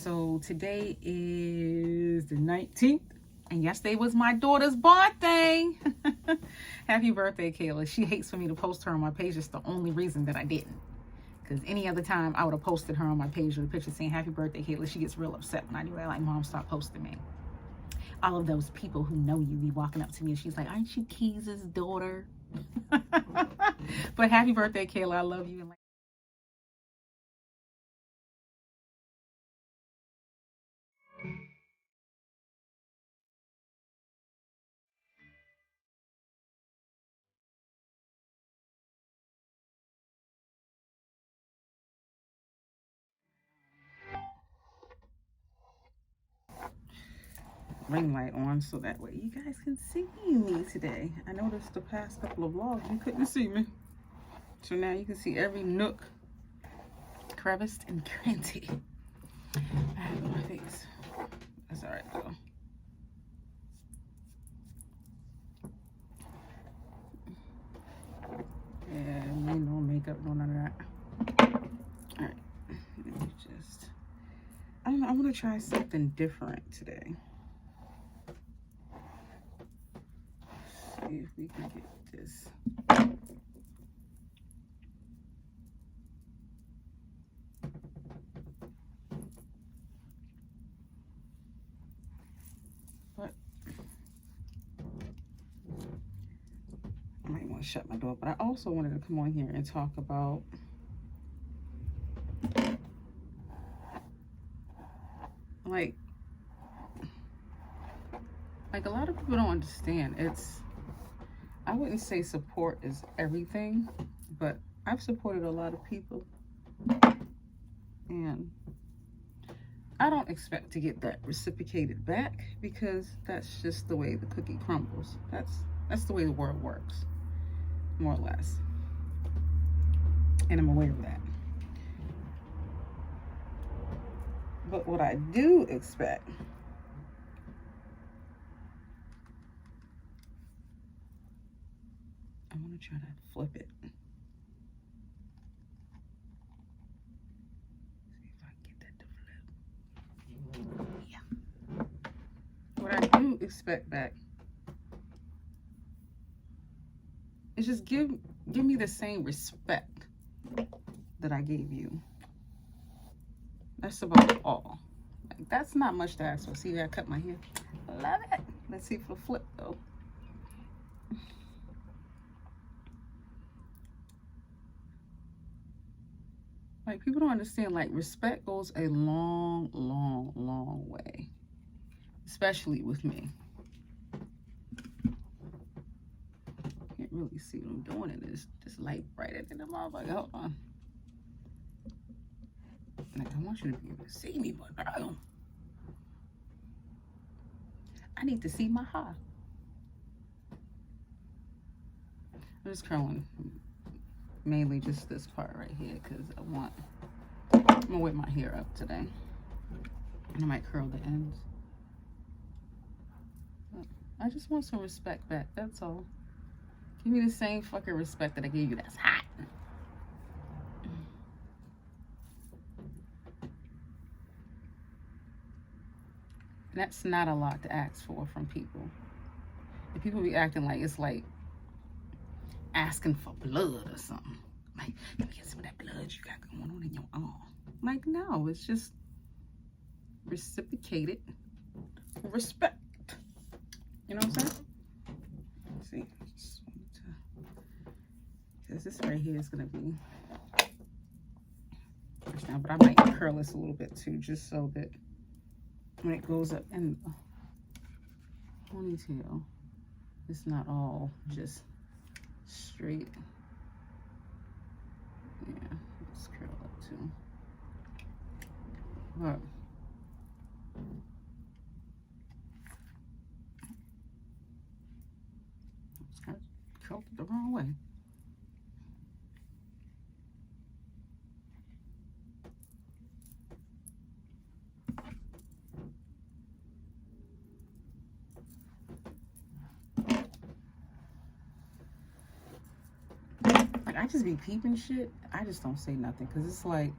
So today is the 19th, and yesterday was my daughter's birthday. Happy birthday, Kayla. She hates for me to post her on my page. It's the only reason that I didn't. Because any other time I would have posted her on my page with a picture saying happy birthday, Kayla. She gets real upset when I do that. Like, Mom, stop posting me. All of those people who know you be walking up to me and she's like, aren't you Keys's daughter? But happy birthday, Kayla. I love you. And ring light on so that way you guys can see me today. I noticed the past couple of vlogs you couldn't see me, so now you can see every nook, crevice, and cranny I have on my face. That's all right though. Yeah, no makeup, no none of that. All right, let me just. I don't know. I want to try something different today. See if we can get this. But I might want to shut my door. But I also wanted to come on here and talk about like a lot of people don't understand. I wouldn't say support is everything, but I've supported a lot of people, and I don't expect to get that reciprocated back because that's just the way the cookie crumbles. That's the way the world works, more or less. And I'm aware of that. But what I do expect I want to try to flip it. See if I can get that to flip. Yeah. What I do expect back is just give me the same respect that I gave you. That's about all. Like, that's not much to ask for. See where I cut my hair? Love it. Let's see if it'll flip though. Like, people don't understand, like, respect goes a long, long, long way. Especially with me. Can't really see what I'm doing in this light brighter than the motherfucker. Hold on. Like, I want you to be able to see me, but I need to see my hair. I'm just curling mainly just this part right here because I'm gonna whip my hair up today. And I might curl the ends. But I just want some respect back, that's all. Give me the same fucking respect that I gave you. That's hot. That's not a lot to ask for from people. And people be acting like it's like asking for blood or something. Like, let me get some of that blood you got going on in your arm. Like, no, it's just reciprocated respect. You know what I'm saying? Let's see. I just wanted to, because this right here is gonna be now, but I might curl this a little bit too, just so that when it goes up in the ponytail, it's not all just straight. Yeah, let's curl up too. But it's kind of curled it the wrong way. Like, I just be peeping shit. I just don't say nothing because it's like,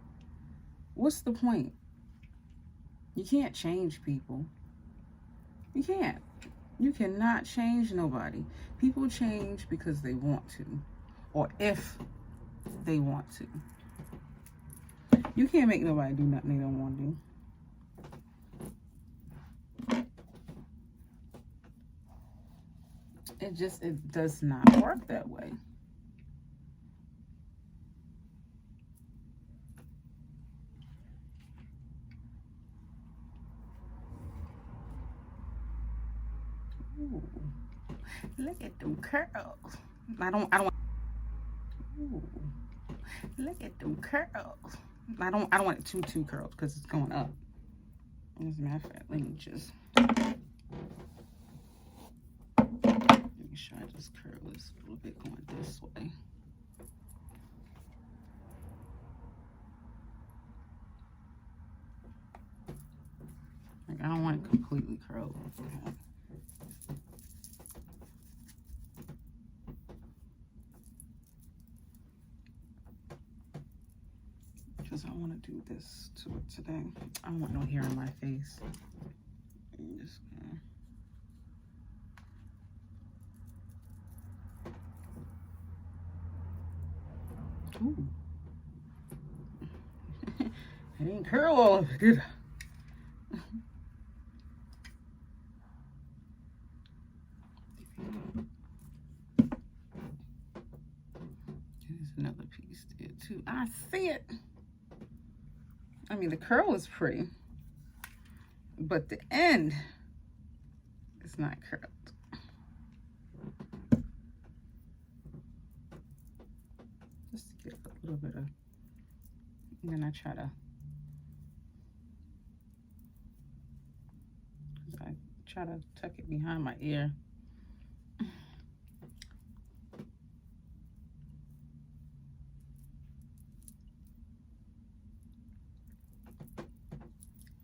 what's the point? You can't change people. You can't. You cannot change nobody. People change because they want to, or if they want to. You can't make nobody do nothing they don't want to do. It does not work that way. Ooh, look at them curls. I don't want. Ooh, look at them curls. I don't want it too curled because it's going up. As a matter of fact, let me try to just curl this a little bit going this way. Like, I don't want it completely curled. Because I want to do this to it today. I don't want no hair on my face. I'm just gonna... Ooh. I didn't curl all of it, did I? There's another piece there too. I see it. I mean, the curl is pretty, but the end is not curled. Just to get a little bit of, and then I try to tuck it behind my ear.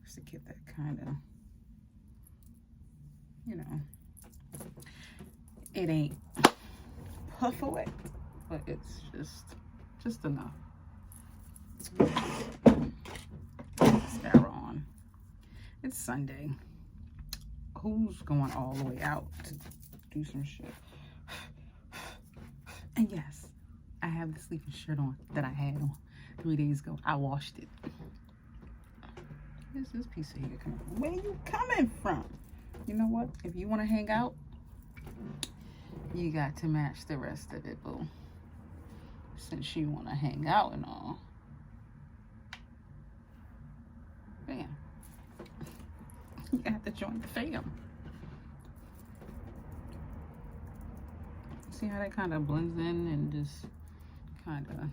Just to get that kind of, you know, it ain't puff away, but it's just enough. Mascara on. It's Sunday. Who's going all the way out to do some shit? And yes, I have the sleeping shirt on that I had on 3 days ago. I washed it. Where's this piece of hair coming from? Where are you coming from? You know what? If you want to hang out, you got to match the rest of it, boo. Since you want to hang out and all. Bam. You have to join the fam. See how that kind of blends in and just kind of,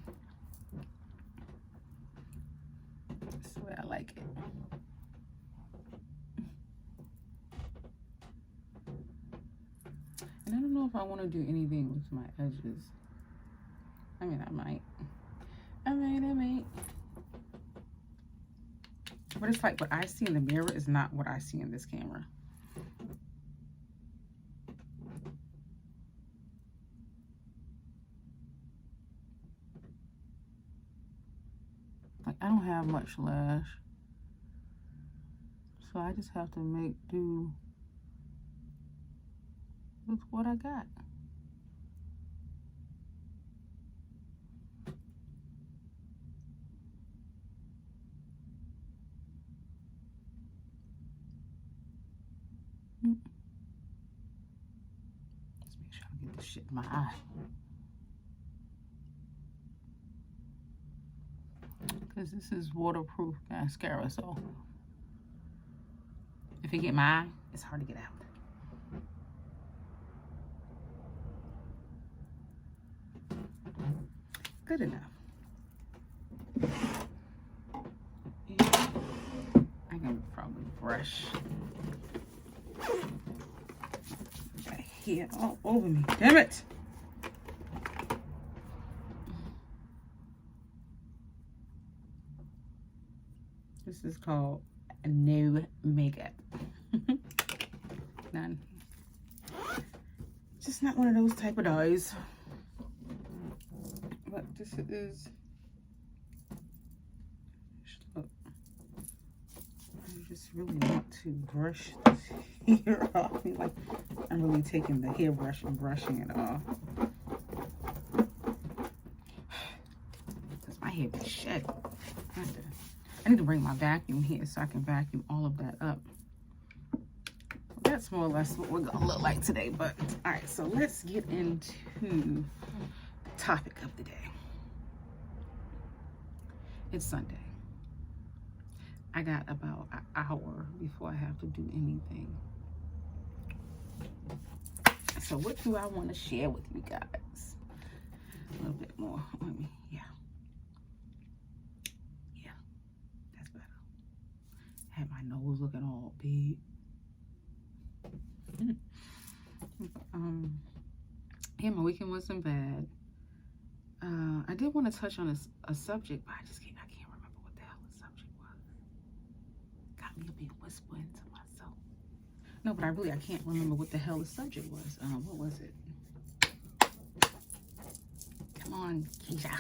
that's the way I like it. And I don't know if I want to do anything with my edges. I mean, I might. But it's like what I see in the mirror is not what I see in this camera. Like, I don't have much lash. So I just have to make do with what I got. Let's make sure I get this shit in my eye. Because this is waterproof mascara, so if it get my eye, it's hard to get out. Good enough. I can probably brush. Got hair all over me. Damn it! This is called no makeup. None. Just not one of those type of days. But this is. Look. You just really want to brush this hair off. Like, I'm really taking the hairbrush and brushing it off. Because my hair be shedding. I need to bring my vacuum here so I can vacuum all of that up. That's more or less what we're going to look like today. But, all right, so let's get into the topic of the day. It's Sunday. I got about an hour before I have to do anything. So what do I want to share with you guys? A little bit more. Let me, yeah, that's better. Had my nose looking all big. Yeah, my weekend wasn't bad. I did want to touch on a subject, but I can't remember what the hell the subject was. Got me a big whispering to myself. No, but I can't remember what the hell the subject was. What was it? Come on, Keisha.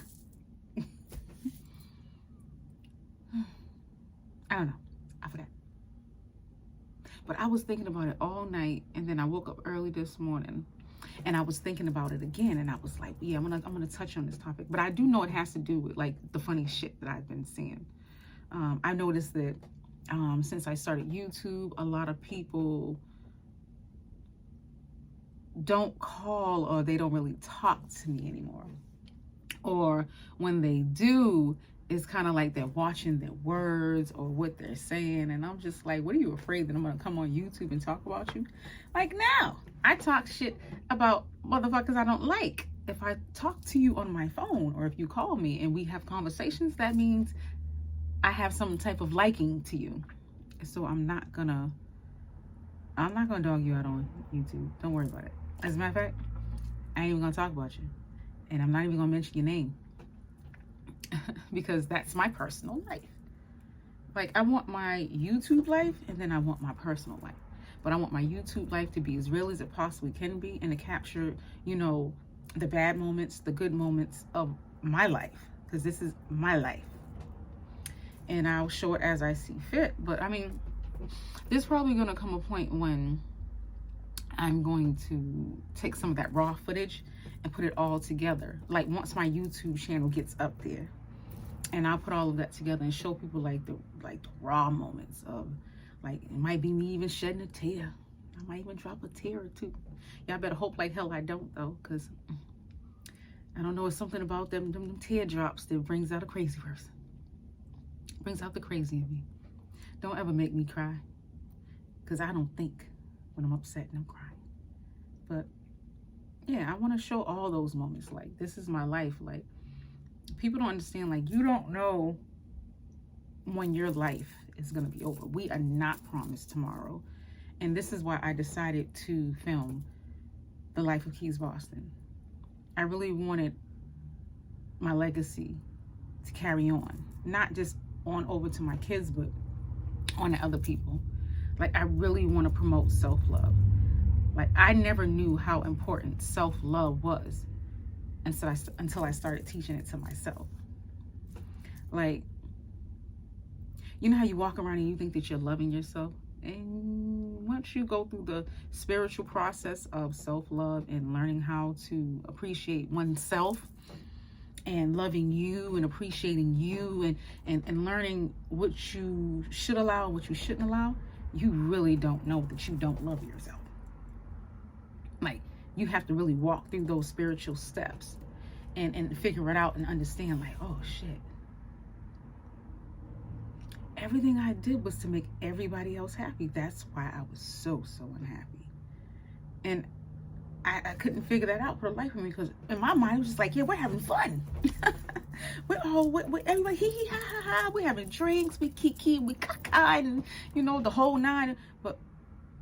I don't know. I forgot. But I was thinking about it all night, and then I woke up early this morning, and I was thinking about it again, and I was like, yeah, I'm gonna touch on this topic. But I do know it has to do with like the funny shit that I've been seeing. I noticed that since I started YouTube, a lot of people don't call, or they don't really talk to me anymore. Or when they do, it's kind of like they're watching their words or what they're saying. And I'm just like, what are you afraid that I'm going to come on YouTube and talk about you? Like, now I talk shit about motherfuckers I don't like. If I talk to you on my phone, or if you call me and we have conversations, that means I have some type of liking to you. So I'm not gonna dog you out on YouTube. Don't worry about it. As a matter of fact, I ain't even gonna talk about you. And I'm not even gonna mention your name. Because that's my personal life. Like, I want my YouTube life, and then I want my personal life. But I want my YouTube life to be as real as it possibly can be, and to capture, you know, the bad moments, the good moments of my life. Because this is my life. And I'll show it as I see fit. But I mean, there's probably gonna come a point when I'm going to take some of that raw footage and put it all together. Like, once my YouTube channel gets up there, and I'll put all of that together and show people like the raw moments of, like, it might be me even shedding a tear. I might even drop a tear or two. Y'all better hope like hell I don't, though, because I don't know, it's something about them teardrops that brings out a crazy person. Brings out the crazy in me. Don't ever make me cry, because I don't think when I'm upset and I'm crying. But yeah, I want to show all those moments. Like, this is my life. Like, people don't understand. Like, you don't know when your life is going to be over. We are not promised tomorrow. And this is why I decided to film The Life of Keys Boston. I really wanted my legacy to carry on. Not just on over to my kids, but on to other people. Like, I really want to promote self-love. Like, I never knew how important self-love was until I started teaching it to myself. Like, you know how you walk around and you think that you're loving yourself? And once you go through the spiritual process of self-love and learning how to appreciate oneself and loving you and appreciating you and learning what you should allow, what you shouldn't allow, you really don't know that you don't love yourself. Like, you have to really walk through those spiritual steps and figure it out and understand, like, oh shit, everything I did was to make everybody else happy. That's why I was so unhappy. And I couldn't figure that out for the life of me, because in my mind it was just like, yeah, we're having fun. we're everybody hee hee ha ha ha, we're having drinks, we kiki, we caca, and you know, the whole nine. But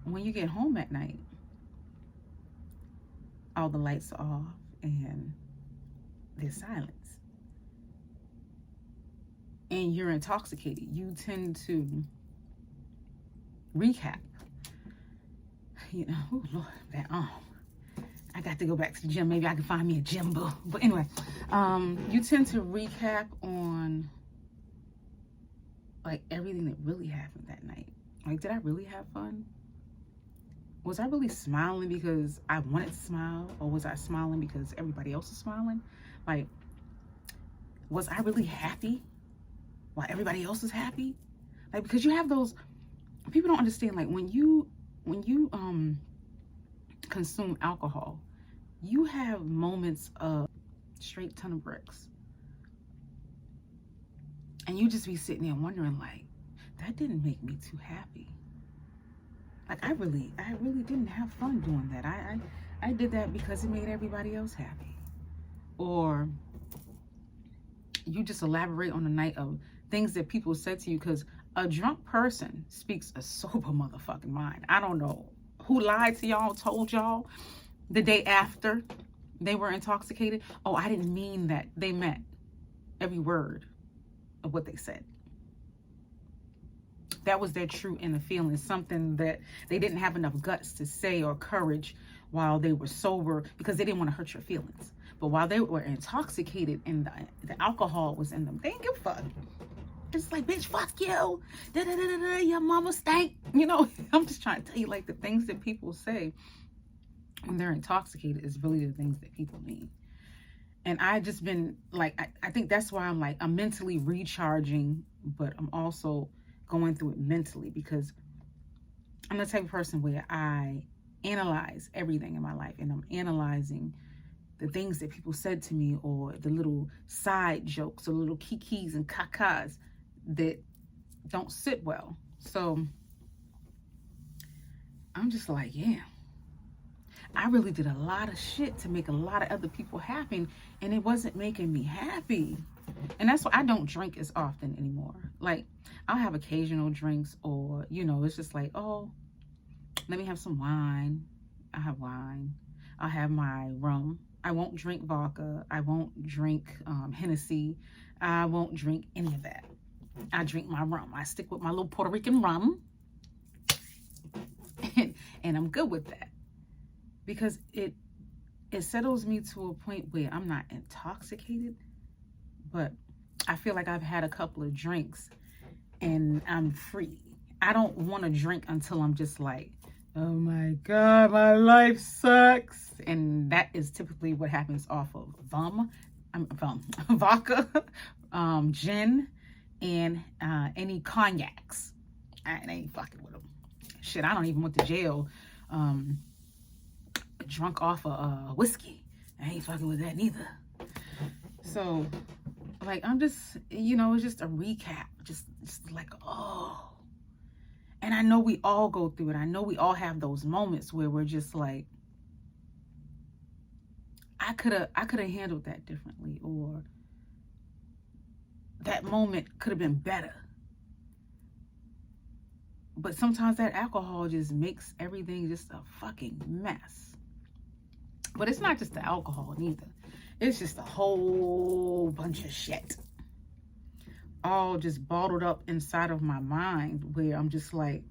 when you get home at night, all the lights are off and there's silence. And you're intoxicated. You tend to recap. You know, oh Lord, that arm. I got to go back to the gym. Maybe I can find me a gym boo. But anyway, you tend to recap on like everything that really happened that night. Like, did I really have fun? Was I really smiling because I wanted to smile? Or was I smiling because everybody else was smiling? Like, was I really happy while everybody else was happy? Like, because you have those, people don't understand, like, when you consume alcohol, you have moments of straight ton of bricks. And you just be sitting there wondering, like, that didn't make me too happy. Like, I really didn't have fun doing that. I did that because it made everybody else happy. Or you just elaborate on the night of things that people said to you, because a drunk person speaks a sober motherfucking mind. I don't know who lied to y'all, told y'all the day after they were intoxicated. Oh, I didn't mean that. They meant every word of what they said. That was their true inner feeling, something that they didn't have enough guts to say or courage while they were sober, because they didn't want to hurt your feelings. But while they were intoxicated and the alcohol was in them, they didn't give a fuck. It's like, bitch, fuck you. Da-da-da-da-da, your mama stank. You know, I'm just trying to tell you, like, the things that people say when they're intoxicated is really the things that people mean. And I just been, like, I think that's why I'm mentally recharging, but I'm also going through it mentally, because I'm the type of person where I analyze everything in my life, and I'm analyzing the things that people said to me, or the little side jokes, or little kikis and kakas that don't sit well. So I'm just like, yeah, I really did a lot of shit to make a lot of other people happy, and it wasn't making me happy. And that's why I don't drink as often anymore. Like, I'll have occasional drinks, or, you know, it's just like, oh, let me have some wine. I have wine. I'll have my rum. I won't drink vodka. I won't drink Hennessy. I won't drink any of that. I drink my rum. I stick with my little Puerto Rican rum. And I'm good with that. Because it settles me to a point where I'm not intoxicated, but I feel like I've had a couple of drinks and I'm free. I don't want to drink until I'm just like, oh my God, my life sucks. And that is typically what happens off of vodka, gin, and any cognacs. I ain't fucking with them. Shit, I don't even went to jail drunk off of whiskey. I ain't fucking with that neither. So, like, I'm just, you know, it's just a recap. Just like, oh. And I know we all go through it. I know we all have those moments where we're just like, I could have handled that differently, or that moment could have been better. But sometimes that alcohol just makes everything just a fucking mess. But it's not just the alcohol neither. It's just a whole bunch of shit, all just bottled up inside of my mind, where I'm just like,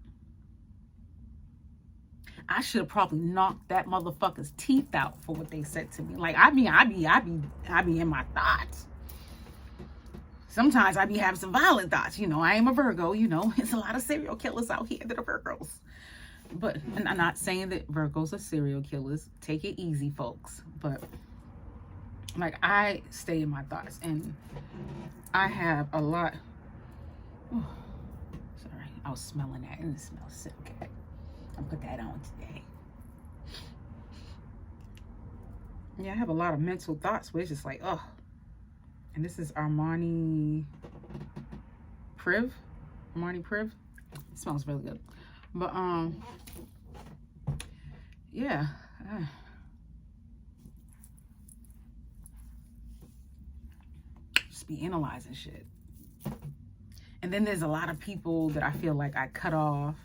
I should have probably knocked that motherfucker's teeth out for what they said to me. Like, I be in my thoughts. Sometimes I be having some violent thoughts. You know, I am a Virgo. You know, it's a lot of serial killers out here that are Virgos. But, and I'm not saying that Virgos are serial killers. Take it easy, folks. But, like, I stay in my thoughts, and I have a lot. Oh, sorry, I was smelling that, and it smells so good. I'll put that on today. Yeah, I have a lot of mental thoughts where it's just like, oh. And this is Armani Priv. It smells really good. But, yeah. Just be analyzing shit. And then there's a lot of people that I feel like I cut off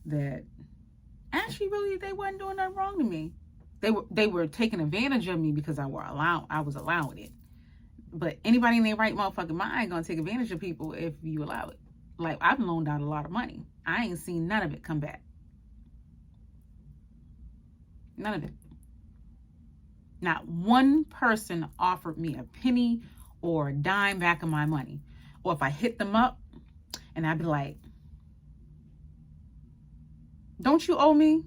that actually really, they wasn't doing nothing wrong to me. They were taking advantage of me because I was allowing it. But anybody in their right motherfucking mind gonna take advantage of people if you allow it. Like, I've loaned out a lot of money. I ain't seen none of it come back. None of it. Not one person offered me a penny or a dime back of my money. Or if I hit them up, and I'd be like, Don't you owe me?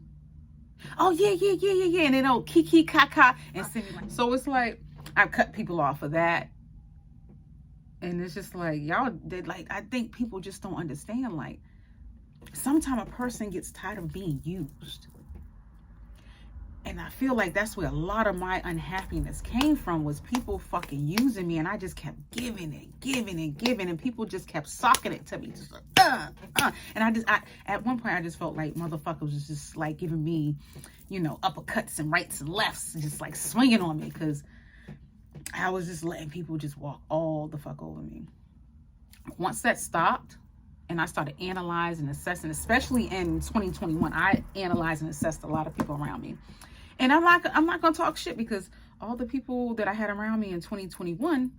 Oh, yeah. And then, oh, kiki, kaka, and send me. So it's like, I cut people off of that. And it's just like, y'all, like, I think people just don't understand. Like, sometimes a person gets tired of being used. And I feel like that's where a lot of my unhappiness came from, was people fucking using me. And I just kept giving. And people just kept socking it to me. Just like, And I at one point, I just felt like motherfuckers was just like giving me, you know, uppercuts and rights and lefts, just like swinging on me. Because I was just letting people just walk all the fuck over me. Once that stopped, and I started analyzing, assessing, especially in 2021, I analyzed and assessed a lot of people around me. And I'm not gonna talk shit, because all the people that I had around me in 2021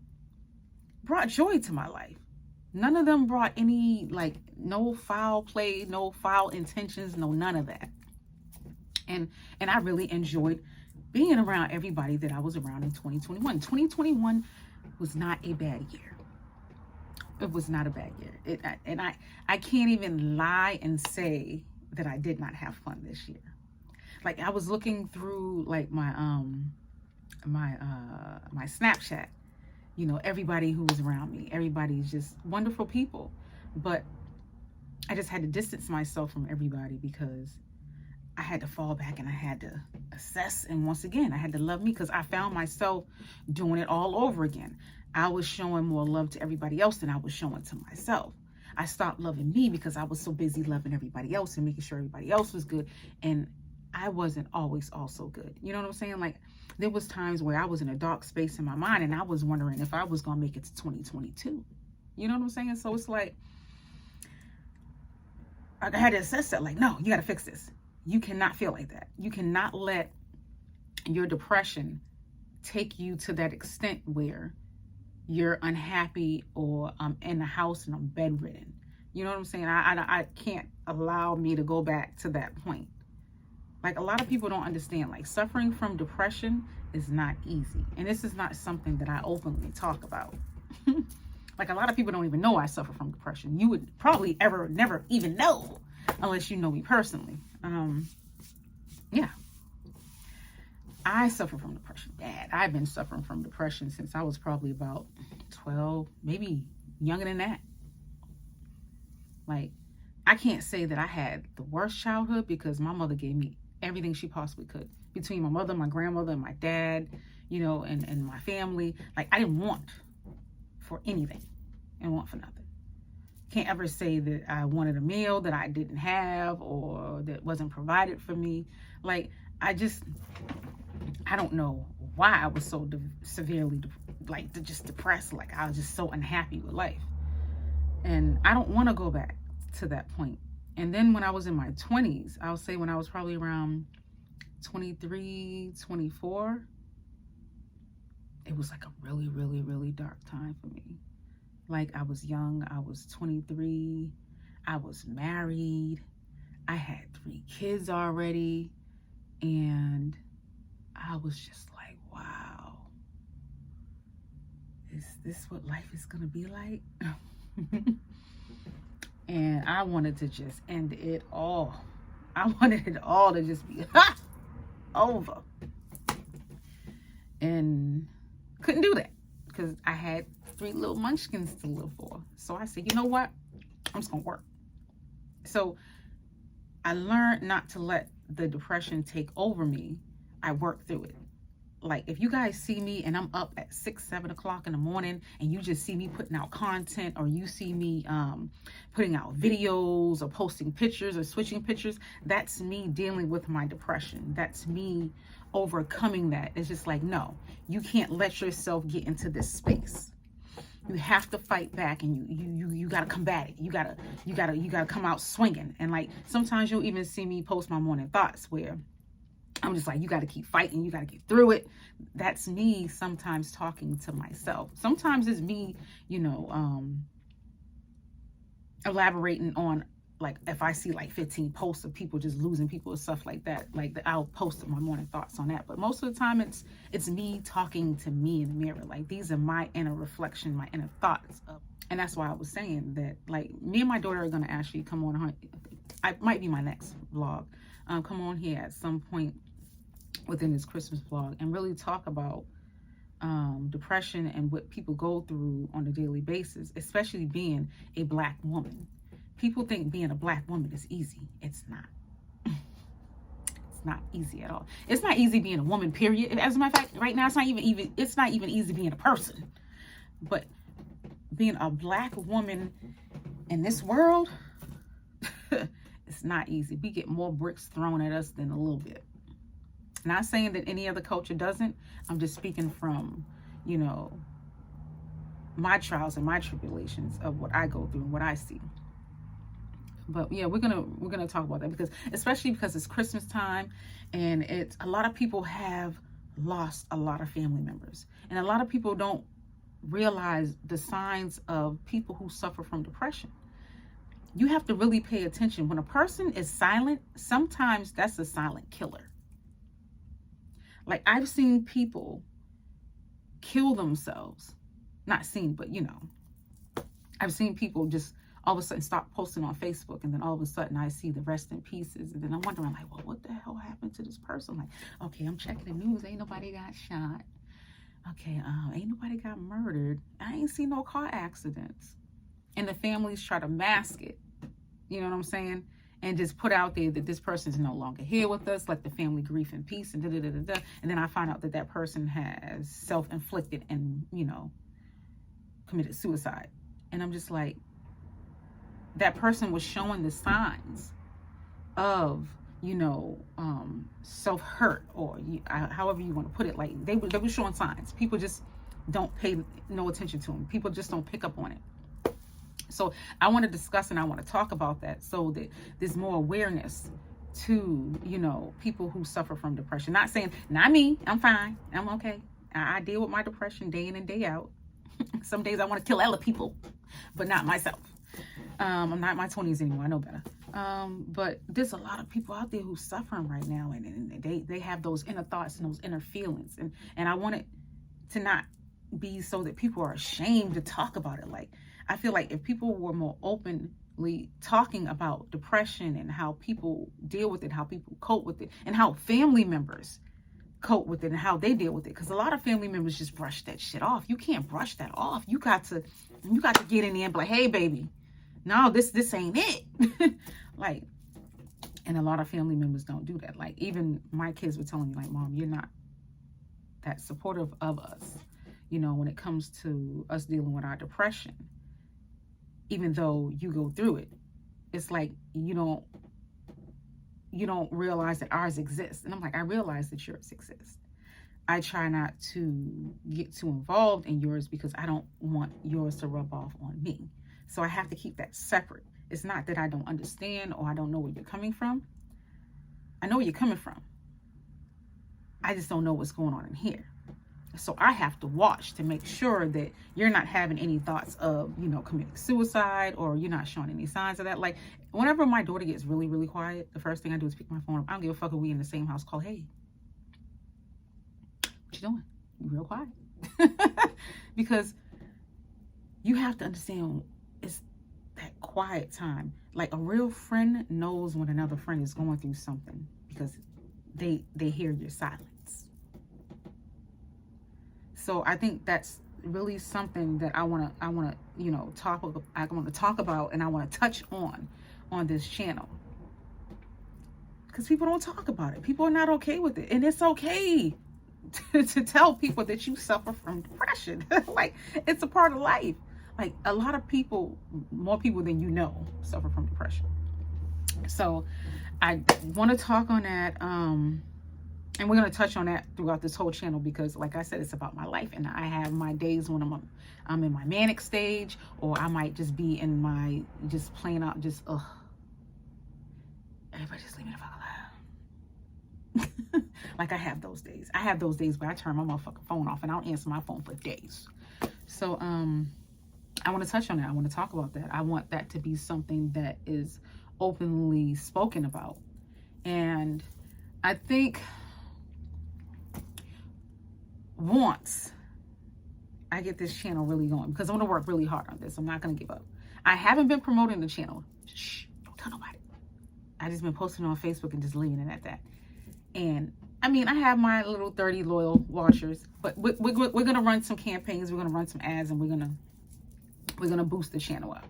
brought joy to my life. None of them brought any, like, no foul play, no foul intentions, no none of that. And I really enjoyed being around everybody that I was around in 2021. 2021 was not a bad year. It was not a bad year. I can't even lie and say that I did not have fun this year. Like, I was looking through, like, my my Snapchat, you know, everybody who was around me, everybody's just wonderful people. But I just had to distance myself from everybody, because I had to fall back and I had to assess. And once again, I had to love me, because I found myself doing it all over again. I was showing more love to everybody else than I was showing to myself. I stopped loving me because I was so busy loving everybody else and making sure everybody else was good. And I wasn't always also good. You know what I'm saying? Like, there was times where I was in a dark space in my mind, and I was wondering if I was going to make it to 2022. You know what I'm saying? So it's like, I had to assess that. Like, no, you got to fix this. You cannot feel like that. You cannot let your depression take you to that extent where you're unhappy, or I'm in the house and I'm bedridden. You know what I'm saying? I can't allow me to go back to that point. Like, a lot of people don't understand, like, suffering from depression is not easy. And this is not something that I openly talk about. Like, a lot of people don't even know I suffer from depression. You would probably never even know unless you know me personally. Yeah. I suffer from depression bad. I've been suffering from depression since I was probably about 12, maybe younger than that. Like, I can't say that I had the worst childhood, because my mother gave me everything she possibly could. Between my mother, my grandmother, and my dad, you know, and my family. Like, I didn't want for anything and want for nothing. Can't ever say that I wanted a meal that I didn't have, or that wasn't provided for me. Like, I don't know why I was so severely, just depressed. Like, I was just so unhappy with life. And I don't want to go back to that point. And then when I was in my 20s, I'll say when I was probably around 23, 24, it was like a really, really, really dark time for me. Like, I was young, I was 23, I was married, I had 3 kids already, and I was just like, wow, is this what life is gonna be like? And I wanted to just end it all. I wanted it all to just be over. And couldn't do that, because I had 3 little munchkins to live for. So I said, you know what? I'm just gonna work. So I learned not to let the depression take over me. I worked through it. Like, if you guys see me and I'm up at 6, 7 o'clock in the morning, and you just see me putting out content, or you see me putting out videos or posting pictures or switching pictures, that's me dealing with my depression. That's me overcoming that. It's just like, no, you can't let yourself get into this space. You have to fight back, and you gotta combat it. You gotta come out swinging. And like, sometimes you'll even see me post my morning thoughts where I'm just like, you got to keep fighting. You got to get through it. That's me sometimes talking to myself. Sometimes it's me, you know, elaborating on, like, if I see like 15 posts of people just losing people and stuff like that, like, I'll post my morning thoughts on that. But most of the time it's me talking to me in the mirror. Like, these are my inner reflection, my inner thoughts. And that's why I was saying that, like, me and my daughter are going to actually come on I might be my next vlog. Come on here at some point within this Christmas vlog and really talk about depression and what people go through on a daily basis, especially being a Black woman. People think being a Black woman is easy. It's not. It's not easy at all. It's not easy being a woman, period. As a matter of fact, right now it's not even easy being a person. But being a Black woman in this world, it's not easy. We get more bricks thrown at us than a little bit. Not saying that any other culture doesn't. I'm just speaking from, you know, my trials and my tribulations of what I go through and what I see. But yeah, we're gonna talk about that because, especially because it's Christmas time, and it's a lot of people have lost a lot of family members, and a lot of people don't realize the signs of people who suffer from depression. You have to really pay attention. When a person is silent, sometimes that's a silent killer. Like, I've seen people kill themselves. Not seen, but, you know, I've seen people just all of a sudden stop posting on Facebook, and then all of a sudden I see the rest in pieces, and then I'm wondering, like, well, what the hell happened to this person? Like, okay, I'm checking the news. Ain't nobody got shot. Okay, ain't nobody got murdered. I ain't seen no car accidents. And the families try to mask it. You know what I'm saying? And just put out there that this person is no longer here with us, let the family grief in peace, and da-da-da-da-da. And then I find out that that person has self-inflicted and, you know, committed suicide. And I'm just like, that person was showing the signs of, you know, self-hurt, or however you want to put it. Like, they were showing signs. People just don't pay no attention to them. People just don't pick up on it. So I want to discuss and I want to talk about that so that there's more awareness to, you know, people who suffer from depression. Not saying, not me, I'm fine, I'm okay. I deal with my depression day in and day out. Some days I want to kill other people, but not myself. I'm not in my 20s anymore, I know better. But there's a lot of people out there who's suffering right now, and they have those inner thoughts and those inner feelings. And I want it to not be so that people are ashamed to talk about it. Like, I feel like if people were more openly talking about depression and how people deal with it, how people cope with it, and how family members cope with it and how they deal with it, because a lot of family members just brush that shit off. You can't brush that off. You got to get in there and be like, hey, baby, no, this ain't it. Like, and a lot of family members don't do that. Like, even my kids were telling me, like, Mom, you're not that supportive of us, you know, when it comes to us dealing with our depression. Even though you go through it, it's like you don't realize that ours exists. And I'm like, I realize that yours exists. I try not to get too involved in yours because I don't want yours to rub off on me. So I have to keep that separate. It's not that I don't understand or I don't know where you're coming from. I know where you're coming from. I just don't know what's going on in here. So I have to watch to make sure that you're not having any thoughts of, you know, committing suicide, or you're not showing any signs of that. Like, whenever my daughter gets really, really quiet, the first thing I do is pick my phone up. I don't give a fuck if we in the same house. Call, hey, what you doing? You real quiet. Because you have to understand, it's that quiet time. Like, a real friend knows when another friend is going through something because they hear your silence. So I think that's really something that I want to, you know, talk about, and I want to touch on this channel. Because people don't talk about it. People are not okay with it. And it's okay to tell people that you suffer from depression. Like, it's a part of life. Like, a lot of people, more people than you know, suffer from depression. So I want to talk on that. And we're going to touch on that throughout this whole channel because, like I said, it's about my life. And I have my days when I'm in my manic stage, or I might just be in my, just playing out, just, everybody just leave me the fuck alone. Like, I have those days. I have those days where I turn my motherfucking phone off and I don't answer my phone for days. So, I want to touch on that. I want to talk about that. I want that to be something that is openly spoken about. And I think once I get this channel really going, because I'm going to work really hard on this. I'm not going to give up. I haven't been promoting the channel. Shh, don't tell nobody. I just been posting on Facebook and just leaving it at that. And I mean, I have my little 30 loyal watchers, but we're going to run some campaigns. We're going to run some ads, and we're going to boost the channel up.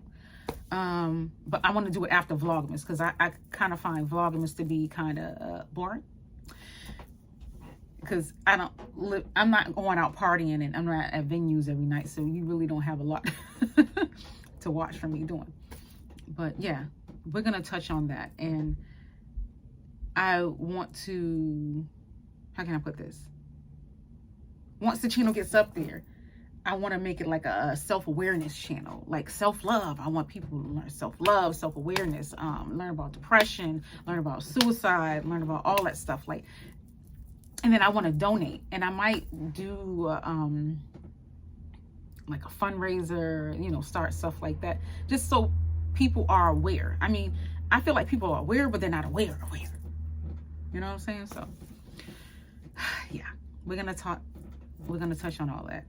But I want to do it after Vlogmas, because I kind of find Vlogmas to be kind of boring. Because I'm not going out partying, and I'm not at venues every night, so you really don't have a lot to watch from me doing. But yeah, we're going to touch on that. And I want to, how can I put this? Once the channel gets up there, I want to make it like a self-awareness channel, like self-love. I want people to learn self-love, self-awareness, learn about depression, learn about suicide, learn about all that stuff. Like, and then I want to donate, and I might do like a fundraiser, you know, start stuff like that, just so people are aware. I mean, I feel like people are aware, but they're not aware. You know what I'm saying? So yeah, we're gonna touch on all that.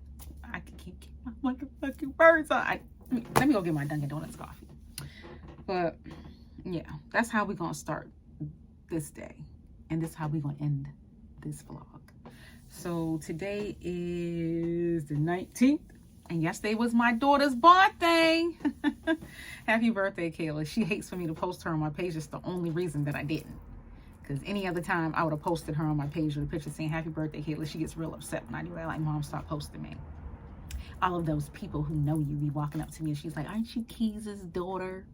I can keep my motherfucking birds on. Let me go get my Dunkin' Donuts coffee. But yeah, that's how we're gonna start this day, and this is how we're gonna end this vlog. So today is the 19th, and yesterday was my daughter's birthday. Happy birthday, Kayla. She hates for me to post her on my page. It's the only reason that I didn't. Because any other time I would have posted her on my page with a picture saying happy birthday, Kayla. She gets real upset when I do that. Like, Mom, stop posting me. All of those people who know you be walking up to me and she's like, aren't you Keys' daughter?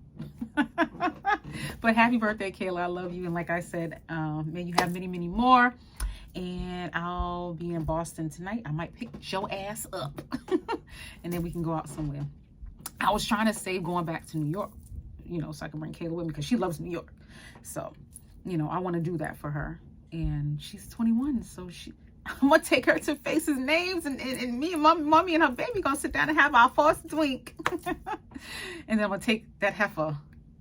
But happy birthday, Kayla. I love you. And like I said, may you have many, many more. And I'll be in Boston tonight. I might pick your ass up. And then we can go out somewhere. I was trying to save going back to New York, you know, so I can bring Kayla with me because she loves New York. So, you know, I want to do that for her. And she's 21, so I'm going to take her to Faces Names, and me and mommy and her baby going to sit down and have our first drink. And then I'm going to take that heifer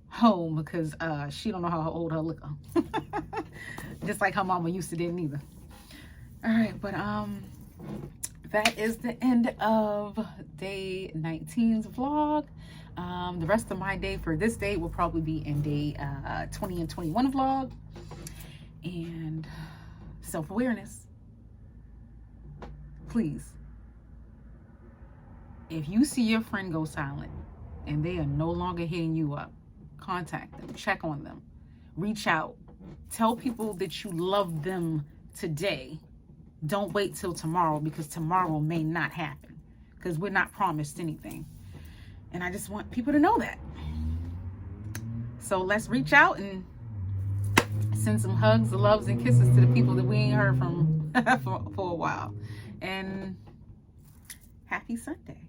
home because she don't know how to hold her liquor. Just like her mama used to didn't either. All right, but that is the end of day 19's vlog. The rest of my day for this day will probably be in day 20 and 21 vlog. And self-awareness. Please, if you see your friend go silent and they are no longer hitting you up, contact them, check on them, reach out, tell people that you love them today. Don't wait till tomorrow, because tomorrow may not happen, because we're not promised anything. And I just want people to know that. So let's reach out and send some hugs, loves, and kisses to the people that we ain't heard from for a while. And happy Sunday.